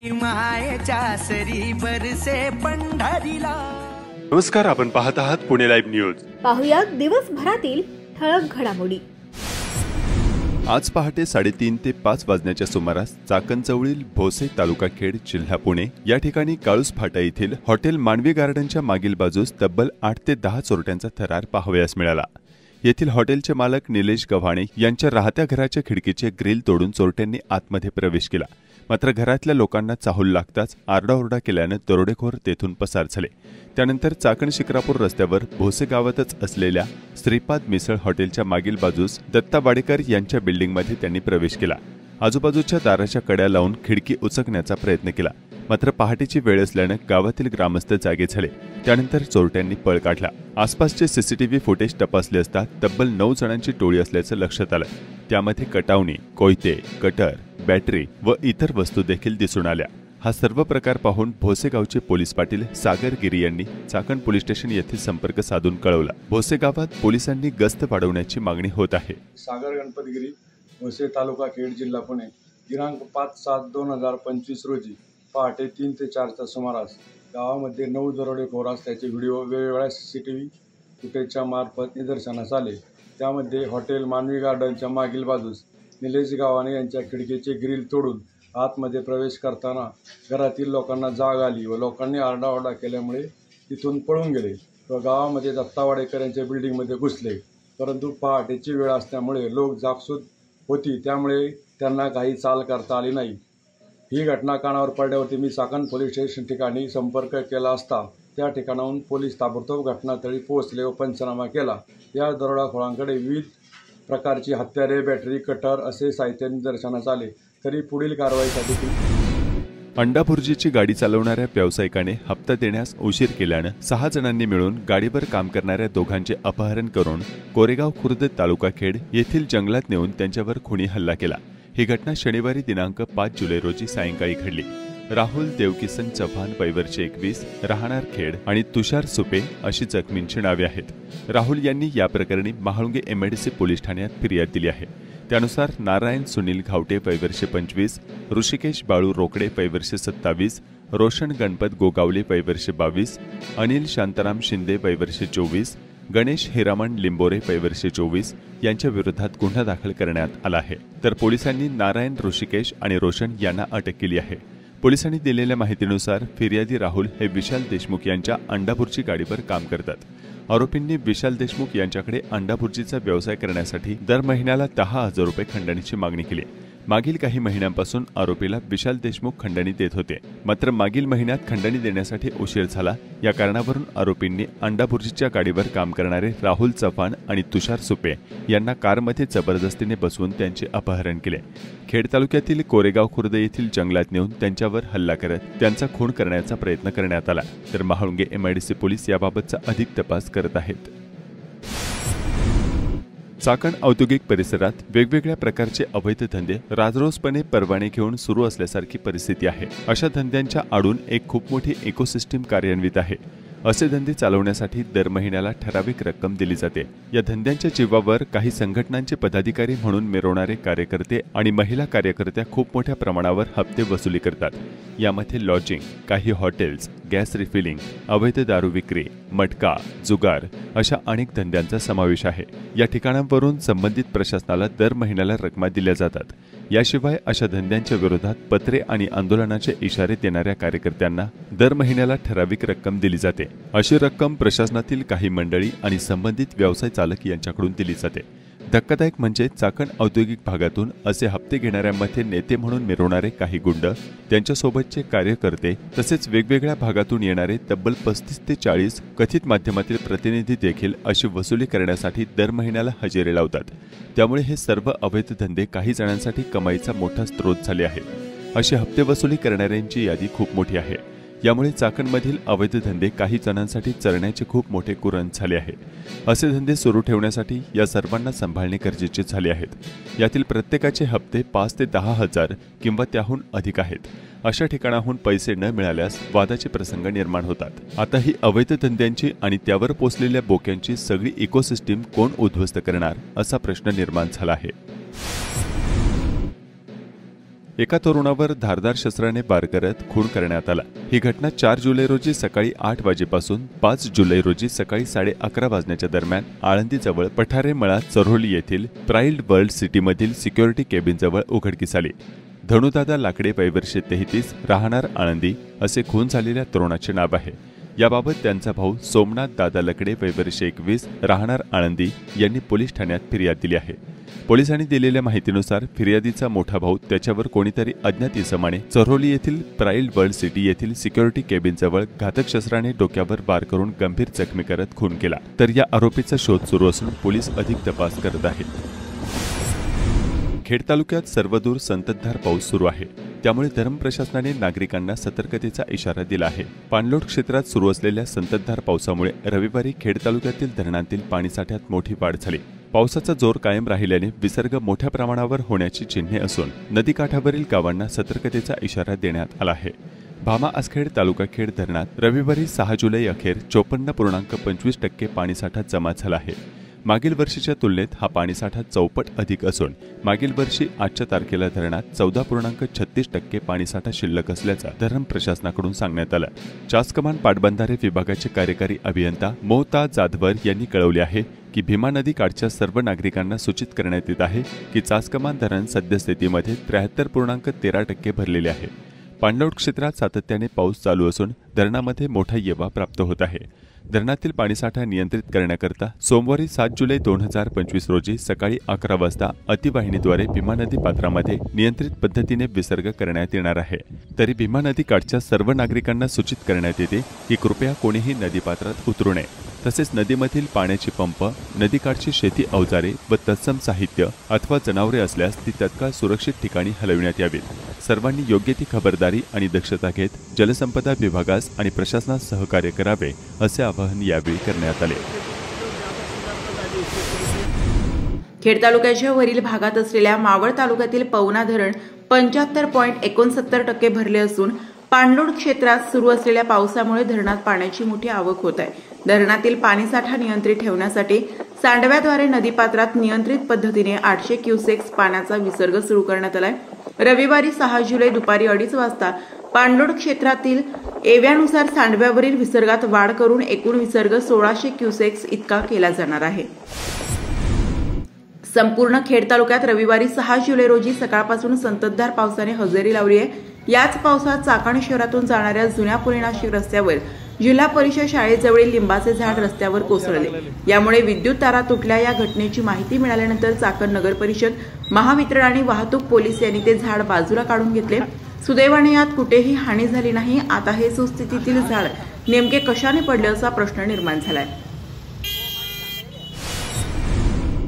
मायेच्या सरी बरसे पंढरीला। नमस्कार, आपण पाहत आहात पुणे लाईव्ह न्यूज। पाहुयात दिवसभरातील ठळक घडामोडी। आज पहाटे 3:30 ते 5 वाजण्याच्या सुमारास चाकणजवळील भोसे तालुका खेड जिल्हा पुणे या ठिकाणी काळूस फाटा येथील हॉटेल मानवी गार्डनच्या मागील बाजूस तब्बल 8 ते 10 चोरट्यांचा थरार पाहावयास मिळाला। येथील हॉटेलचे मालक निलेश गव्हाणे यांच्या राहत्या घराच्या खिडकीचे ग्रिल तोडून चोरट्यांनी आतमध्ये प्रवेश केला। मात्र घरातल्या लोकांना चाहूल लागताच आरडाओरडा केल्यानं दरोडेखोर तेथून पसार झाले। त्यानंतर चाकण शिक्रापूर रस्त्यावर भोसे गावातच असलेल्या श्रीपाद मिसळ हॉटेलच्या मागील बाजूस दत्ता वाडेकर यांच्या बिल्डिंगमध्ये त्यांनी प्रवेश केला। आजूबाजूच्या दाराच्या कड्या लावून खिडकी उचकण्याचा प्रयत्न केला, मात्र पहाटेची वेळ असल्यानं गावातील ग्रामस्थ जागे झाले। त्यानंतर चोरट्यांनी पळ काढला। आसपासचे सीसीटीव्ही फुटेज तपासले असता तब्बल 9 जणांची टोळी असल्याचं लक्षात आलं। त्यामध्ये कटावणी, कोयते, कटर, बॅटरी व इतर वस्तू देखील दिसून आल्या। हा सर्व प्रकार पाहून भोसे गावचे पोलीस पाटील सागर गिरी यांनी चाकण पोलीस स्टेशन येथे संपर्क साधून कळवला। भोसे गावात पोलिसांनी गस्त वाढवण्याची मागणी होत आहे। सागर गणपत गिरी, भोसे तालुका खेड जिल्हा पुणे, दिनांक 5/7/2025 रोजी पहाटे 3 ते 4च्या सुमारास गावामध्ये 9 दरोडेखोर असल्याचे व्हिडिओ वेगवेगळ्या सीसीटीव्ही फुटेजच्या मार्फत निदर्शनास आले। त्यामध्ये हॉटेल मानवी गार्डनच्या मागील बाजूस निलेश गव्हाणे यांच्या खिडकीचे ग्रिल तोडून आतमध्ये प्रवेश करताना घरातील लोकांना जाग आली व लोकांनी आरडाओरडा केल्यामुळे तिथून पळून गेले व गावामध्ये दत्ता वाडेकर यांच्या बिल्डिंगमध्ये घुसले। परंतु पहाटेची वेळ असल्यामुळे लोक जागसूद होती, त्यामुळे त्यांना काही चाल करता आली नाही। ही घटना कानावर पडल्यावरती मी चाकण पोलीस स्टेशन ठिकाणी संपर्क केला असता त्या ठिकाणाहून पोलीस ताबडतोब घटनास्थळी पोहोचले व पंचनामा केला। या दरोडाखोरांकडे विविध प्रकारची हत्यारे, बॅटरी, कटर असे साहित्य निदर्शनास आले, तरी पुढील कारवाईसाठी अंडाभुर्जीची गाडी चालवणाऱ्या व्यावसायिकाने हप्ता देण्यास उशीर केल्यानं 6 जणांनी मिळून गाडीवर काम करणाऱ्या दोघांचे अपहरण करून कोरेगाव खुर्द तालुका खेड येथील जंगलात नेऊन त्यांच्यावर खुनी हल्ला केला। ही घटना शनिवारी दिनांक 5 जुलै रोजी सायंकाळी घडली। राहुल देवकिसन चव्हाण वयवर्ष 21 राहणार खेड आणि तुषार सुपे अशी जखमींची नावे आहेत। राहुल यांनी या प्रकरणी महाळुंगे एमआयडीसी पोलीस ठाण्यात फिर्याद दिली आहे। त्यानुसार नारायण सुनील घावटे वयवर्ष 25, ऋषिकेश बाळू रोकडे वयवर्ष 27, रोशन गणपत गोगावले वयवर्ष 22, अनिल शांताराम शिंदे वयवर्ष 24, गणेश हिरामण लिंबोरे वयवर्ष 24 यांच्या विरोधात गुन्हा दाखल करण्यात आला आहे। तर पोलिसांनी नारायण, ऋषिकेश आणि रोशन यांना अटक केली आहे। पोलिसांनी दिलेल्या माहितीनुसार फिर्यादी राहुल हे विशाल देशमुख यांच्या अंडाभुर्जी गाडीवर काम करतात। आरोपींनी विशाल देशमुख यांच्याकडे अंडाभुर्जीचा व्यवसाय करण्यासाठी दर महिन्याला 10,000 रुपये खंडणीची मागणी केली। मागील काही महिन्यांपासून आरोपीला विशाल देशमुख खंडणी देत होते, मात्र मागील महिन्यात खंडणी देण्यासाठी उशीर झाला। या कारणावरून आरोपींनी अंडाभुर्जीच्या गाडीवर काम करणारे राहुल चव्हाण आणि तुषार सुपे यांना कारमध्ये जबरदस्तीने बसवून त्यांचे अपहरण केले। खेड तालुक्यातील कोरेगाव खुर्द येथील जंगलात नेऊन त्यांच्यावर हल्ला करत त्यांचा खून करण्याचा प्रयत्न करण्यात आला। तर महाळुंगे एमआयडीसी पोलीस याबाबतचा अधिक तपास करत आहेत। चाकण औद्योगिक परिसरात वेगवेगळ्या प्रकारचे अवैध धंदे राजरोसपणे परवाने घेऊन सुरू असल्यासारखी परिस्थिती आहे। अशा धंद्यांच्या आडून एक खूप मोठी इकोसिस्टीम कार्यान्वित आहे। असे धंदे चालवण्यासाठी दर महिन्याला ठराविक रक्कम दिली जाते। या धंद्यांच्या जीवावर काही संघटनांचे पदाधिकारी म्हणून मिरवणारे कार्यकर्ते आणि महिला कार्यकर्त्या खूप मोठ्या प्रमाणावर हप्ते वसुली करतात। यामध्ये लॉजिंग, काही हॉटेल्स, गॅस रिफिलिंग, अवैध दारू विक्री, मटका, जुगार अशा अनेक धंद्यांचा समावेश आहे। या ठिकाणांवरून संबंधित प्रशासनाला दर महिन्याला रकमा दिल्या जातात। याशिवाय अशा धंद्यांच्या विरोधात पत्रे आणि आंदोलनाचे इशारे देणाऱ्या कार्यकर्त्यांना दर महिन्याला ठराविक रक्कम दिली जाते। अशी रक्कम प्रशासनातील काही मंडळी आणि संबंधित व्यवसाय चालक यांच्याकडून दिली जाते। धक्कादायक म्हणजे चाकण औद्योगिक भागातून असे हप्ते घेणाऱ्यांमध्ये नेते म्हणून मिरवणारे काही गुंड, त्यांच्यासोबतचे कार्यकर्ते तसेच वेगवेगळ्या भागातून येणारे तब्बल 35 ते 40 कथित माध्यमातील प्रतिनिधी देखील अशी वसुली करण्यासाठी दर महिन्याला हजेरी लावतात। त्यामुळे हे सर्व अवैध धंदे काही जणांसाठी कमाईचा मोठा स्रोत झाले आहेत। अशी हप्ते वसुली करणाऱ्यांची यादी खूप मोठी आहे। यामुळे चाकणमधील अवैध धंदे काही जणांसाठी चरण्याचे खूप मोठे कुरण झाले आहे। असे धंदे सुरू ठेवण्यासाठी या सर्वांना सांभाळणे गरजेचे झाले आहेत। यातील प्रत्येकाचे हप्ते 5 ते 10 हजार किंवा त्याहून अधिक आहेत। अशा ठिकाणाहून पैसे न मिळाल्यास वादाचे प्रसंग निर्माण होतात। आता ही अवैध धंद्यांची आणि त्यावर पोचलेल्या बोक्यांची सगळी इकोसिस्टीम कोण उद्ध्वस्त करणार असा प्रश्न निर्माण झाला आहे। एका तरुणावर धारदार शस्त्राने वार करत खून करण्यात आला। ही घटना 4 जुलै रोजी सकाळी 8 वाजेपासून 5 जुलै रोजी सकाळी 11:30 वाजण्याच्या दरम्यान आळंदीजवळ पठारे मळा चरोली येथील प्राईड वर्ल्ड सिटीमधील सिक्युरिटी केबिनजवळ उघडकीस आली। धनुदादा लाकडे वय वर्ष 33 राहणार आळंदी असे खून झालेल्या तरुणाचे नाव आहे। याबाबत त्यांचा भाऊ सोमनाथ दादा लकडे वय वर्ष 21 राहणार आळंदी यांनी पोलीस ठाण्यात फिर्याद दिली आहे। पोलिसांनी दिलेल्या माहितीनुसार फिर्यादीचा मोठा भाऊ त्याच्यावर कोणीतरी अज्ञात इसमाने चरोली येथील प्राईड वर्ल्ड सिटी येथील सिक्युरिटी केबिनजवळ घातक शस्त्राने डोक्यावर वार करून गंभीर जखमी करत खून केला। तर या आरोपीचा शोध सुरू असून पोलीस अधिक तपास करत आहेत। खेड तालुक्यात सर्वदूर संततधार पाऊस सुरू आहे, त्यामुळे धरण प्रशासनाने नागरिकांना सतर्कतेचा इशारा दिला आहे। पाणलोट क्षेत्रात सुरू असलेल्या संततधार पावसामुळे रविवारी खेड तालुक्यातील धरणांतील पाणीसाठ्यात मोठी वाढ झाली। पावसाचा जोर कायम राहिल्याने विसर्ग मोठ्या प्रमाणावर होण्याची चिन्हे असून नदीकाठावरील गावांना सतर्कतेचा इशारा देण्यात आला आहे। भामा आसखेड तालुका खेड धरणात रविवारी 6 जुलै अखेर 54.25% पाणीसाठा जमा झाला आहे। मागील वर्षीच्या तुलनेत हा पाणीसाठा चौपट अधिक असून मागील वर्षी आजच्या तारखेला धरणात 14.36% पाणीसाठा शिल्लक असल्याचं धरण प्रशासनाकडून सांगण्यात आलं। चासकमान पाटबंधारे विभागाचे कार्यकारी अभियंता मोता जाधवर यांनी कळवले आहे की भीमा नदी काठच्या सर्व नागरिकांना सूचित करण्यात येत आहे की चासकमान धरण सद्यस्थितीमध्ये 73.13% भरलेले आहे। पाणलोट क्षेत्रात सातत्याने पाऊस चालू असून धरणामध्ये मोठा येवा प्राप्त होत आहे। धरणातील पाणीसाठा नियंत्रित करण्याकरता सोमवारी 7 जुलै 2025 रोजी सकाळी 11 वाजता अतिवाहिनीद्वारे भीमा नदी पात्रामध्ये नियंत्रित पद्धतीने विसर्ग करण्यात येणार आहे। तरी भीमा नदी काठच्या सर्व नागरिकांना सूचित करण्यात येते की कृपया कोणीही नदीपात्रात उतरू नये। तसेच नदीमधील पाण्याची पंप, नदीकाठची शेती अवजारे व तत्सम साहित्य अथवा जनावरे असल्यास ती तत्काळ सुरक्षित ठिकाणी हलविण्यात यावीत। सर्वांनी योग्य ती खबरदारी आणि दक्षता घेत जलसंपदा विभागास आणि प्रशासनास सहकार्य करावे असे आवाहन यावेळी करण्यात आले। खेड तालुक्याच्या वरील भागात असलेल्या मावळ तालुक्यातील पवना धरण 75.69% भरले असून पाणलोट क्षेत्रात सुरू असलेल्या पावसामुळे धरणात पाण्याची मोठी आवक होत आहे। धरणातील पाणीसाठा नियंत्रित ठेवण्यासाठी सांडव्याद्वारे नदीपात्रात नियंत्रित पद्धतीने 800 क्युसेक्स पाण्याचा विसर्ग सुरू करण्यात आलाय। रविवारी 6 जुलै दुपारी 2:30 वाजता पाणलोट क्षेत्रातील एव्यानुसार सांडव्यावरील विसर्गात वाढ करून एकूण विसर्ग 1600 क्युसेक्स इतका केला जाणार आहे। संपूर्ण खेड तालुक्यात रविवारी 6 जुलै रोजी सकाळपासून संततधार पावसाने हजेरी लावली आहे। याच पावसात चाकण शहरातून जाणाऱ्या जुन्या पुणे नाशिक रस्त्यावर जिल्हा परिषद शाळेजवळील लिंबाचे झाड रस्त्यावर कोसळले। यामुळे विद्युत तारा तुटल्या। या घटनेची माहिती मिळाल्यानंतर चाकण नगर परिषद, महावितरण आणि वाहतूक पोलीस यांनी ते झाड बाजूला काढून घेतले। सुदैवाने यात कुठेही हानी झाली नाही। आता हे सुस्थितीतील झाड नेमके कशाने पडले असा प्रश्न निर्माण झालाय।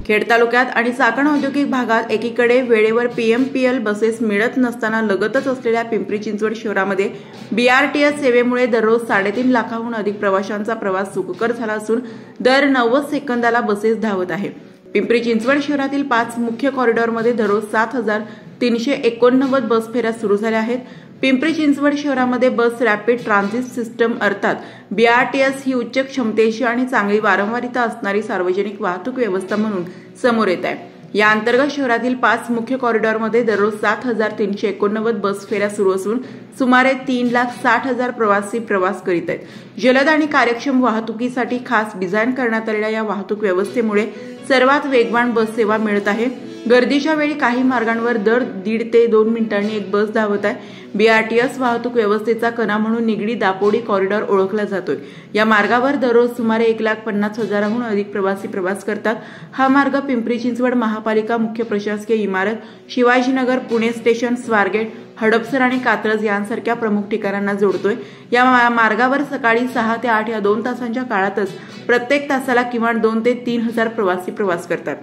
खेड तालुक्यात आणि चाकण औद्योगिक भागात एकीकडे वेळेवर PMPL बसेस मिळत नसताना लगतच असलेल्या पिंपरी चिंचवड शहरामध्ये BRTS सेवेमुळे दररोज 3.5 लाखाहून अधिक प्रवाशांचा प्रवास सुखकर झाला असून दर 90 सेकंदाला बसेस धावत आहे। पिंपरी चिंचवड शहरातील 5 मुख्य कॉरिडॉरमध्ये दररोज 7,389 बस फेऱ्या सुरू झाल्या आहेत। पिंपरी चिंचवड शहरामध्ये बस रॅपिड ट्रान्झिट सिस्टम अर्थात BRTS ही उच्च क्षमतेची आणि चांगली वारंवारिता असणारी सार्वजनिक वाहतूक व्यवस्था म्हणून समोर येत आहे। या अंतर्गत शहरातील 5 मुख्य कॉरिडॉरमध्ये दररोज 7,389 बस फेऱ्या सुरू असून सुमारे 3,60,000 प्रवासी प्रवास करीत आहेत। जलद आणि कार्यक्षम वाहतुकीसाठी खास डिझाईन करण्यात आलेल्या या वाहतूक व्यवस्थेमुळे सर्वात वेगवान बस सेवा मिळत आहे। गर्दीच्या वेळी काही मार्गांवर दर 1.5 ते 2 मिनिटांनी एक बस धावत आहे। BRTS वाहतूक व्यवस्थेचा कणा म्हणून निगडी दापोडी कॉरिडॉर ओळखला जातोय। या मार्गावर दररोज सुमारे 1,50,000हून अधिक प्रवासी प्रवास करतात। हा मार्ग पिंपरी चिंचवड महापालिका मुख्य प्रशासकीय इमारत, शिवाजीनगर, पुणे स्टेशन, स्वारगेट, हडपसर आणि कात्रज यांसारख्या प्रमुख ठिकाणांना जोडतोय। या मार्गावर सकाळी 6 ते 8 या 2 तासांच्या काळातच प्रत्येक तासाला किमान 2 ते 3,000 प्रवासी प्रवास करतात।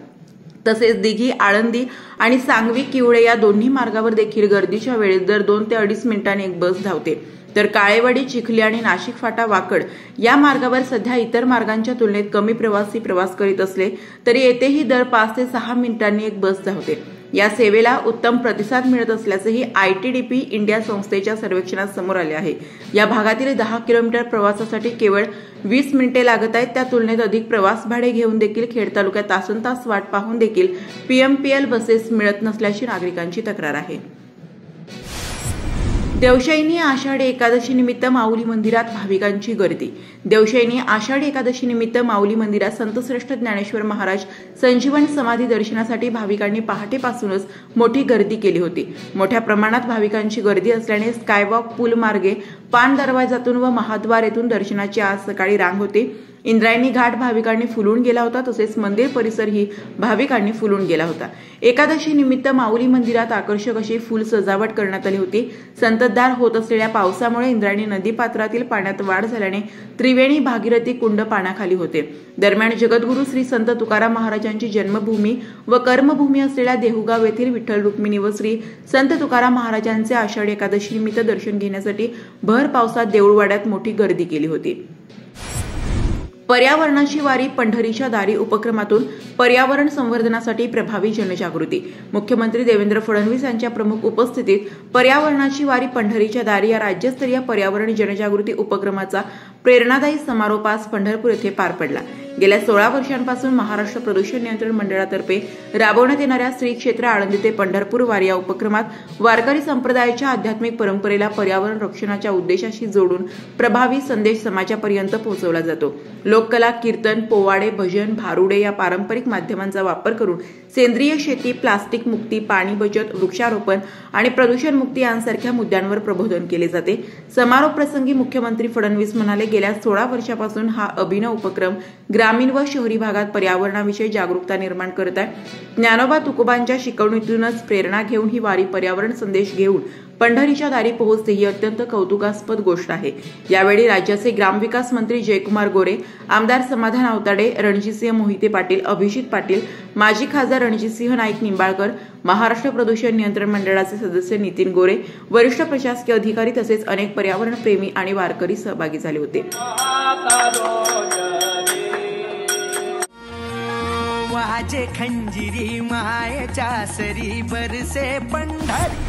तसेच दिघी, आळंदी आणि सांगवी किवळे या दोन्ही मार्गावर देखील गर्दीच्या वेळेत दर 2 ते 2.5 मिनिटांनी एक बस धावते। तर काळेवाडी, चिखली आणि नाशिक फाटा वाकड या मार्गावर सध्या इतर मार्गांच्या तुलनेत कमी प्रवासी प्रवास करीत असले तरी येथेही दर 5 ते 6 मिनिटांनी एक बस धावते। या सेवेला उत्तम प्रतिसाद मिळत असल्याचेही ITDP इंडिया संस्थेच्या सर्वेक्षणात समोर आले आहे। या भागातील 10 किलोमीटर प्रवासासाठी केवळ 20 मिनिटे लागत आहेत। त्या तुलनेत अधिक प्रवास भाडे घेऊन देखील खेड तालुक्यात तासंतास वाट पाहून देखील PMPL बसेस मिळत नसल्याची नागरिकांची तक्रार आहे। देवशयनी आषाढी एकादशी निमित्त माऊली मंदिरात भाविकांची गर्दी. देवशयनी आषाढी एकादशी निमित्त माऊली मंदिरात संतश्रेष्ठ ज्ञानेश्वर महाराज संजीवन समाधी दर्शनासाठी भाविकांनी पहाटेपासूनच मोठी गर्दी केली होती. मोठ्या प्रमाणात भाविकांची गर्दी असल्याने स्कायवॉक पूल मार्गे पान दरवाजातून व महाद्वार येथून दर्शनाची आज सकाळी रांग होती. इंद्रायणी घाट भाविकांनी फुलून गेला होता, तसेच मंदिर परिसरही भाविकांनी फुलून गेला होता. एकादशी निमित्त माऊली मंदिरात आकर्षक अशी फुल सजावट करण्यात आली होती. संततधार होत असलेल्या पावसामुळे इंद्रायणी नदीपात्रातील पाण्यात वाढ झाल्याने त्रिवेणी भागीरथी कुंड पाण्याखाली होते. दरम्यान जगद्गुरू श्री संत तुकाराम महाराजांची जन्मभूमी व कर्मभूमी असलेल्या देहुगाव येथील विठ्ठल रुक्मिणी व श्री संत तुकाराम महाराजांचे आषाढी एकादशी निमित्त दर्शन घेण्यासाठी भर पावसात देऊळवाड्यात मोठी गर्दी केली होती. पर्यावरणाची वारी पंढरीच्या दारी उपक्रमातून पर्यावरण संवर्धनासाठी प्रभावी जनजागृती. मुख्यमंत्री देवेंद्र फडणवीस यांच्या प्रमुख उपस्थितीत पर्यावरणाची वारी पंढरीच्या दारी या राज्यस्तरीय पर्यावरण जनजागृती उपक्रमाचा प्रेरणादायी समारोप आज पंढरपूर येथे पार पडला. गेल्या 16 वर्षांपासून महाराष्ट्र प्रदूषण नियंत्रण मंडळातर्फे राबवण्यात येणाऱ्या श्री क्षेत्र आळंदी ते पंढरपूर वारी या उपक्रमात वारकरी संप्रदायाच्या आध्यात्मिक परंपरेला पर्यावरण रक्षणाच्या उद्देशाशी जोडून प्रभावी संदेश समाजापर्यंत पोहोचवला जातो. लोककला, कीर्तन, पोवाडे, भजन, भारुडे या पारंपरिक माध्यमांचा वापर करून सेंद्रिय शेती, प्लास्टिक मुक्ती, पाणी बचत, वृक्षारोपण आणि प्रदूषण मुक्ती यांसारख्या मुद्द्यांवर प्रबोधन केले जाते. समारोप प्रसंगी मुख्यमंत्री फडणवीस म्हणाले, गेल्या 16 वर्षापासून हा अभिनव उपक्रम ग्रामीण व शहरी भागात पर्यावरणाविषयी जागरूकता निर्माण करत आहे. ज्ञानोबा तुकोबांच्या शिकवणीतूनच प्रेरणा घेऊन ही वारी पर्यावरण संदेश घेऊन पंढरीच्या दारी पोहोचते ही अत्यंत कौतुकास्पद गोष्ट आहे. यावेळी राज्याचे ग्रामविकास मंत्री जयकुमार गोरे, आमदार समाधान आवताडे, रणजितसिंह मोहिते पाटील, अभिजित पाटील, माजी खासदार रणजितसिंह नाईक निंबाळकर, महाराष्ट्र प्रदूषण नियंत्रण मंडळाचे सदस्य नितीन गोरे, वरिष्ठ प्रशासकीय अधिकारी तसेच अनेक पर्यावरण प्रेमी आणि वारकरी सहभागी झाले होते. वाजे खंजिरी मायेच्या सरी बरसे पंढरी.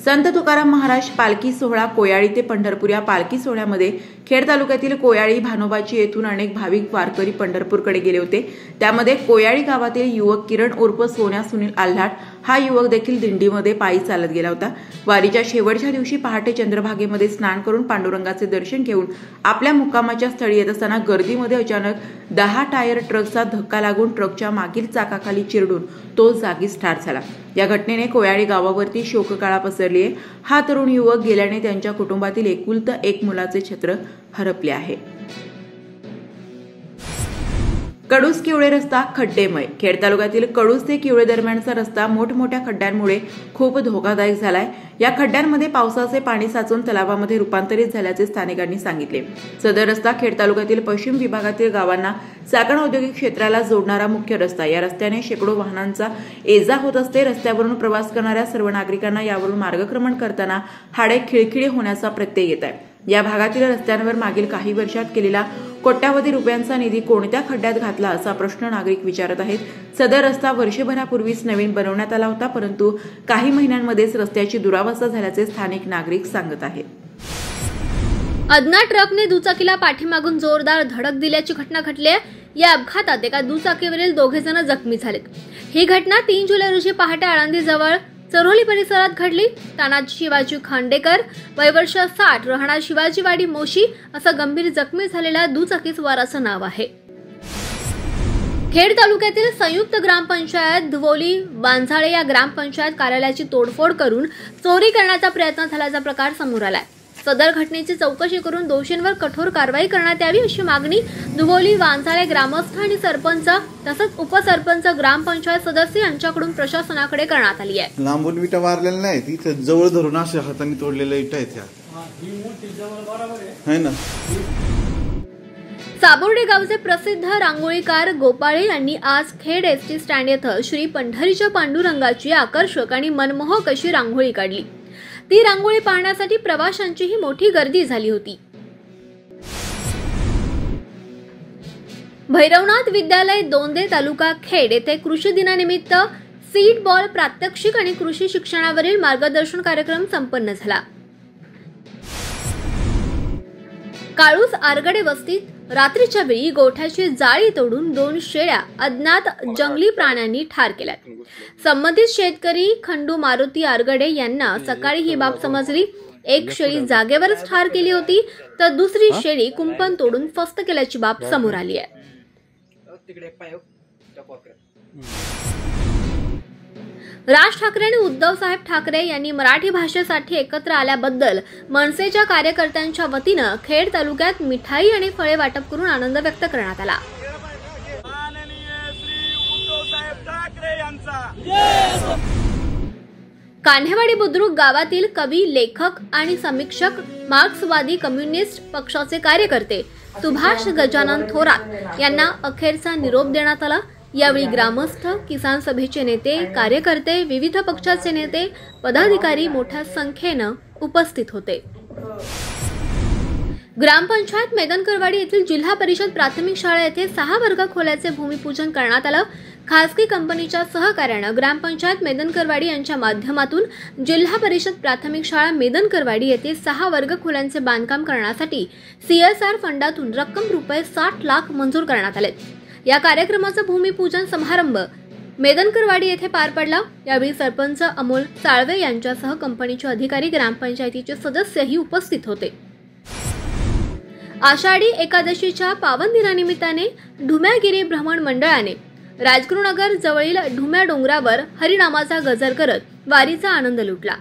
संत तुकाराम महाराज पालखी सोहळा कोयाळी ते पंढरपूर या पालखी सोहळ्यामध्ये खेड तालुक्यातील कोयाळी, भानोबाची येथून अनेक भाविक वारकरी पंढरपूरकडे गेले होते. त्यामध्ये कोयाळी गावातील युवक किरण उर्फ सोन्या सुनील आल्हाट हा युवक देखील दिंडीमध्ये पायी चालत गेला होता. वारीच्या शेवटच्या दिवशी पहाटे चंद्रभागेमध्ये स्नान करून पांडुरंगाचे दर्शन घेऊन आपल्या मुक्कामाच्या स्थळी येत असताना गर्दीमध्ये अचानक 10 टायर ट्रकचा धक्का लागून ट्रकच्या मागील चाकाखाली चिरडून तो जागीच ठार झाला. या घटनेने कोयाळी गावावरती शोककळा पसरली आहे. हा तरुण युवक गेल्याने त्यांच्या कुटुंबातील एकुलता एक मुलाचे छत्र हरपले आहे. कडूस किवळे रस्ता खड्डेमय. खेड तालुक्यातील कडूस ते किवळे दरम्यानचा रस्ता मोठमोठ्या खड्ड्यांमुळे खूप धोकादायक झालाय. या खड्ड्यांमध्ये पावसाचे पाणी साचून तलावामध्ये रूपांतरित झाल्याचे स्थानिकांनी सांगितले. सदर रस्ता खेड तालुक्यातील पश्चिम विभागातील गावांना चाकण औद्योगिक क्षेत्राला जोडणारा मुख्य रस्ता. या रस्त्याने शेकडो वाहनांचा ये-जा होत असते. रस्त्यावरून प्रवास करणाऱ्या सर्व नागरिकांना यावरून मार्गक्रमण करताना हाडे खिळखिळे होण्याचा प्रत्यय येत आहे. या भागातील रस्त्यांवर मागील काही वर्षात केलेला कोट्यावधी रुपयांचा निधी कोणत्या खड्ड्यात घातला असा प्रश्न नागरिक विचारत आहेत. सदर रस्ता वर्षभरापूर्वीच नवीन बनवण्यात आला होता, परंतु काही महिन्यांमध्येच रस्त्याची दुरावस्था झाल्याचे स्थानिक नागरिक सांगत आहेत. अज्ञात ट्रकने दुचाकीला पाठीमागून जोरदार धडक दिल्याची घटना घडली आहे. या अपघातात एका दुचाकीवरील 2 जण जखमी झालेत. ही घटना 3 जुलै रोजी पहाटे आळंदीजवळ चरोली परिसरात घडली. तानाजी शिवाजी खांडेकर, वय वर्ष 60, राहणार शिवाजीवाडी मोशी, असं गंभीर जखमी झालेल्या दुचाकीस्वार असं नाव आहे. खेड तालुक्यातील संयुक्त ग्रामपंचायत धुवोली वांझाळे या ग्रामपंचायत कार्यालयाची तोडफोड करून चोरी करण्याचा प्रयत्न झाल्याचा प्रकार समोर आलाय. सदर घटनेची चौकशी करून दोषींवर कठोर कारवाई करण्यात यावी अशी मागणी धुवोली वांझाळे ग्रामस्थ आणि सरपंच तसंच उपसरपंच, ग्रामपंचायत सदस्य यांच्याकडून प्रशासनाकडे करण्यात आली आहे. लांबून विटा मारलेल्या नाहीत, इथं जवळ धरून अशा हाताने तोडलेल्या इटा आहेत है ना. साबोर्डे गावचे प्रसिद्ध रांगोळीकार गोपाळे यांनी आज खेड एसटी स्टँड येथे श्री पंढरीच्या पांडुरंगाची आकर्षक आणि मनमोहक अशी रांगोळी काढली. ती रांगोळी पाहण्यासाठी प्रवाशांचीही मोठी गर्दी झाली होती. भैरवनाथ विद्यालय दोंदे तालुका खेड येथे कृषी दिनानिमित्त सीड बॉल प्रात्यक्षिक आणि कृषी शिक्षणावरील मार्गदर्शन कार्यक्रम संपन्न झाला. काळूस आरगडे वस्तीत रात्रीच्या वेळी गोठ्याची जाळी तोडून 2 शेळ्या अज्ञात जंगली प्राण्यांनी ठार केल्या. संबंधित शेतकरी खंडू मारुती आरगडे यांना सकाळी ही बाब समजली. एक शेळी जागेवरच ठार केली होती तर दुसरी शेळी कुंपण तोडून फस्त केल्याची बाब समोर आली आहे. राज ठाकरे आणि उद्धव साहेब ठाकरे यांनी मराठी भाषेसाठी एकत्र आल्याबद्दल मनसेच्या कार्यकर्त्यांच्या वतीनं खेड तालुक्यात मिठाई आणि फळे वाटप करून आनंद व्यक्त करण्यात आला. कान्हेवाडी बुद्रुक गावातील कवी, लेखक आणि समीक्षक, मार्क्सवादी कम्युनिस्ट पक्षाचे कार्यकर्ते सुभाष गजानन थोरात यांना अखेरचा निरोप देण्यात आला. यावेळी ग्रामस्थ, किसान सभेचे नेते, कार्यकर्ते, विविध पक्षाचे नेते, पदाधिकारी मोठ्या संख्येनं उपस्थित होते. ग्रामपंचायत मेदनकरवाडी येथील जिल्हा परिषद प्राथमिक शाळा येथे 6 वर्ग खोल्याचे भूमिपूजन करण्यात आलं. खासगी कंपनीच्या सहकार्यानं ग्रामपंचायत मेदनकरवाडी यांच्या माध्यमातून जिल्हा परिषद प्राथमिक शाळा मेदनकरवाडी येथे 6 वर्ग खोल्यांचे बांधकाम करण्यासाठी CSR फंडातून रक्कम ₹60 लाख मंजूर करण्यात आले. या कार्यक्रमाचा भूमिपूजन समारंभ मेदनकरवाडी येथे पार पडला. यावेळी सरपंच अमोल साळवे यांच्यासह कंपनीचे अधिकारी, ग्रामपंचायतीचे सदस्यही उपस्थित होते. आषाढी एकादशीच्या पावन दिनानिमित्ताने ढुम्यागिरी भ्रमण मंडळाने राजगुरुनगर जवळील ढुम्या डोंगरावर हरिनामाचा गजर करत वारीचा आनंद लुटला.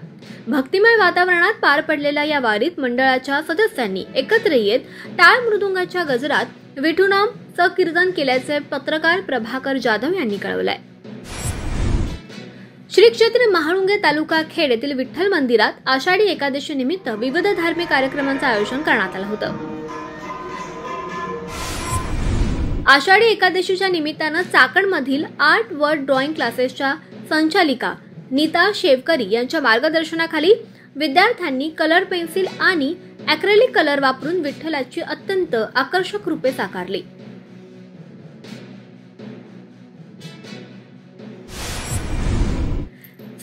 भक्तिमय वातावरणात पार पडलेल्या या वारीत मंडळाच्या सदस्यांनी एकत्र येत टाळ मृदुंगाच्या गजरात विठुनामचं कीर्तन केल्याचे पत्रकार प्रभाकर जाधव यांनी कळवलंय. श्री क्षेत्र महाळुंगे तालुका खेड येथील विठ्ठल मंदिरात आषाढी एकादशी निमित्त विविध धार्मिक कार्यक्रमांचं आयोजन करण्यात आलं होतं. आषाढी एकादशीच्या निमित्तानं चाकणमधील आर्ट वर्ड ड्रॉइंग क्लासेसच्या संचालिका नीता शेवकरी यांच्या मार्गदर्शनाखाली विद्यार्थ्यांनी कलर पेन्सिल आणि ॲक्रेलिक कलर वापरून विठ्ठलाची अत्यंत आकर्षक रूपे साकारली.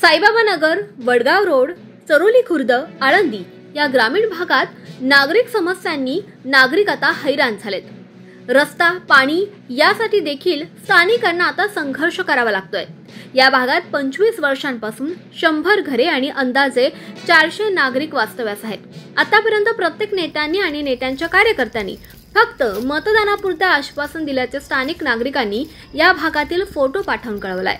साईबाबा नगर, वडगाव रोड, चरोली खुर्द, आळंदी या ग्रामीण भागात नागरिक समस्यांनी नागरिक आता हैराण झालेत. रस्ता, पाणी यासाठी देखील स्थानिकांना आता संघर्ष करावा लागतोय. या भागात 25 वर्षांपासून 100 घरे आणि अंदाजे 400 नागरिक वास्तव्यास आहेत. आतापर्यंत प्रत्येक नेत्यांनी आणि नेत्यांच्या कार्यकर्त्यांनी फक्त मतदानापुरते आश्वासन दिल्याचे स्थानिक नागरिकांनी या भागातील फोटो पाठवून कळवलाय.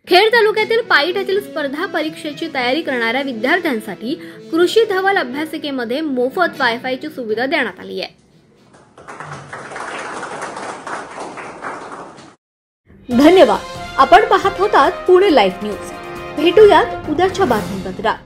खेड तालुक्यातील पाईट येथील स्पर्धा परीक्षेची तयारी करणाऱ्या विद्यार्थ्यांसाठी कृषी धवल अभ्यासिकेमध्ये मोफत वायफायची सुविधा देण्यात आली आहे. धन्यवाद. आपण पाहत होतात पुणे लाईव्ह न्यूज. भेटूयात उद्याच्या बातमीपत्रात.